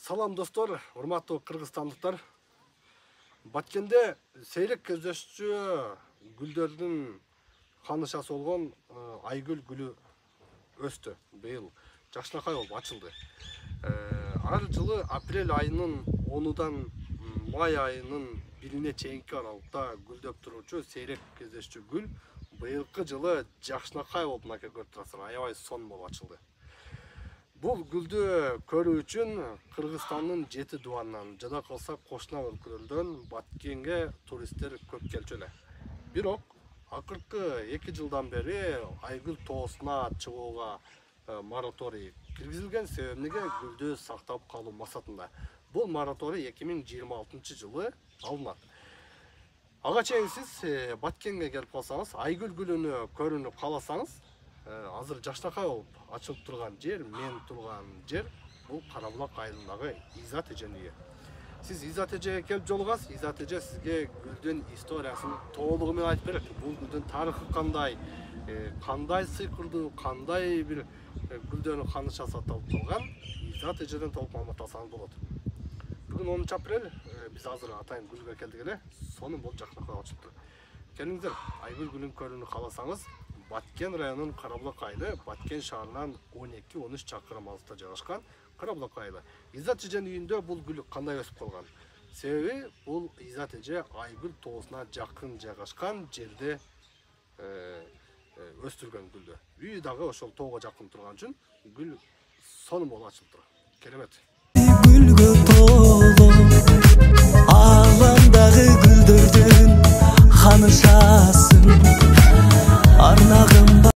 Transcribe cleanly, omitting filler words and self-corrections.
Салам достор, урматтуу кыргызстандыктар. Баткенде сейрек кездешчү гүлдөрдүн канышасы болгон айгүл гүлү өстү. Быйыл жакшынакай болуп ачылды. Ар жылы апрель айынын 10-дан май айынын 1-ине чейинки аралыкта гүлдөп туручу сейрек кездешчү гүл быйылкы жылы жакшынакай болуп мынакей көрүп турасыздар, аябай сонун болуп ачылды. Бул гүлдү көрүү үчүн Кыргызстандын 7 дубанынан жада калса кошуна өлкөлөрдөн Баткенге туристтер көп келчү эле. Бирок акыркы 2 жылдан бери айгүл тоосуна чыгууга мораторий киргизилген. Себеби эмнеге? Гүлдү сактап калуу максатында. Бул мораторий 2026 жылы алынат. Ага чейин сиз Баткенге келип калсаңыз, айгүл гүлүнү көрүүнү кааласаңыз, азыр жакшынакай болуп ачылып турган жер, мен турган жер бул Карабулак айылындагы Изат эженин үйү. Сиз Изат эжеге келип жолугасыз, Изат эже сизге гүлдүн историясын толугу менен айтып берет. Бул гүлдүн тарыхы кандай сыйкырдуу, кандай бир гүлдөрдүн канышасы аталып калган, Изат эжеден толук маалымат алсаңыз болот. Бүгүн 10 апрель, биз азыр атайын гүлгө келдик эле, сонун болуп жакшынакай ачылды. Келиңиздер, айгүл гүлүн көрүүнү кааласаңыз, Баткен районунун Карабулак айылы, Баткен шаарынан 12-13 чакырым алыста жайгашкан Карабулак айылы. Изат эженин үйүндө бул гүл кандай өсүп калган? Себеби бул Изат эже айгүл тоосуна жакын жайгашкан жерде өстүргөн гүлдү. Үйү дагы ошол тоого жакын турган үчүн гүл сонун болуп ачылып турат. Керемет. Гүлгө толо аламдагы гүлдөрдүн канышасын арнагы